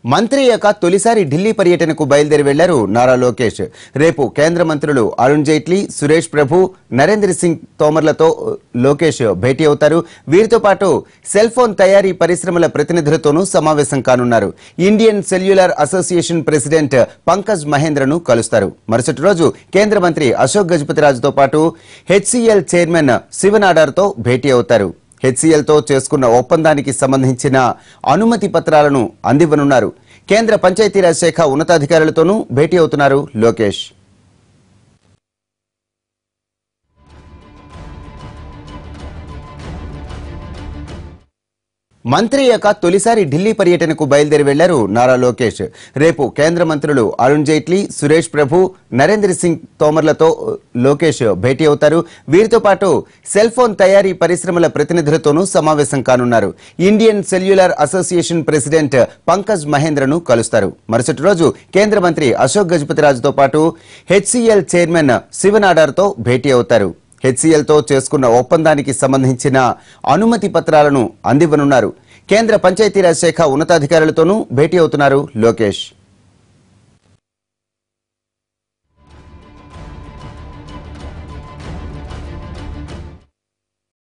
మంత్రి యొక్క తొలిసారి ఢిల్లీ పర్యటనకు బయలుదేరి వెళ్లారు నారా లోకేష్. రేపు కేంద్ర మంత్రులు అరుణ్ జైట్లీ, సురేష్ ప్రభు, నరేంద్ర సింగ్ తోమర్లతో లోకేష్ భేటీ అవుతారు. వీరితో పాటు సెల్ ఫోన్ తయారీ పరిశ్రమల ప్రతినిధులతోనూ సమావేశం కానున్నారు. Indian cellular association president Pankaj మహేంద్రను కలుస్తారు. మరుసటి రోజు కేంద్ర మంత్రి అశోక్ గజపతిరాజుతో పాటు హెచ్సిఎల్ చైర్మన్ శివనాడార్తో భేటీ అవుతారు. హెచ్సిఎల్తో చేసుకున్న ఒప్పందానికి సంబంధించిన అనుమతి పత్రాలను అందివ్వనున్నారు. కేంద్ర పంచాయతీరాజ్ శాఖ ఉన్నతాధికారులతోనూ భేటీ అవుతున్నారు లోకేష్. మంత్రి యొక్క తొలిసారి ఢిల్లీ పర్యటనకు బయలుదేరి వెళ్లారు నారా లోకేష్. రేపు కేంద్ర మంత్రులు అరుణ్ జైట్లీ, సురేష్ ప్రభు, నరేంద్ర సింగ్ తోమర్లతో లోకేష్ భేటీ అవుతారు. వీరితో పాటు సెల్ ఫోన్ తయారీ పరిశ్రమల ప్రతినిధులతోనూ సమావేశం కానున్నారు. Indian cellular association president Pankaj మహేంద్రను కలుస్తారు. మరుసటి రోజు కేంద్ర మంత్రి అశోక్ గజపతిరాజుతో పాటు హెచ్సిఎల్ చైర్మన్ శివనాడార్తో భేటీ అవుతారు. హెచ్సిఎల్తో చేసుకున్న ఒప్పందానికి సంబంధించిన అనుమతి పత్రాలను అందివ్వనున్నారు. కేంద్ర పంచాయతీరాజ్ శాఖ ఉన్నతాధికారులతోనూ భేటీ అవుతున్నారు లోకేష్.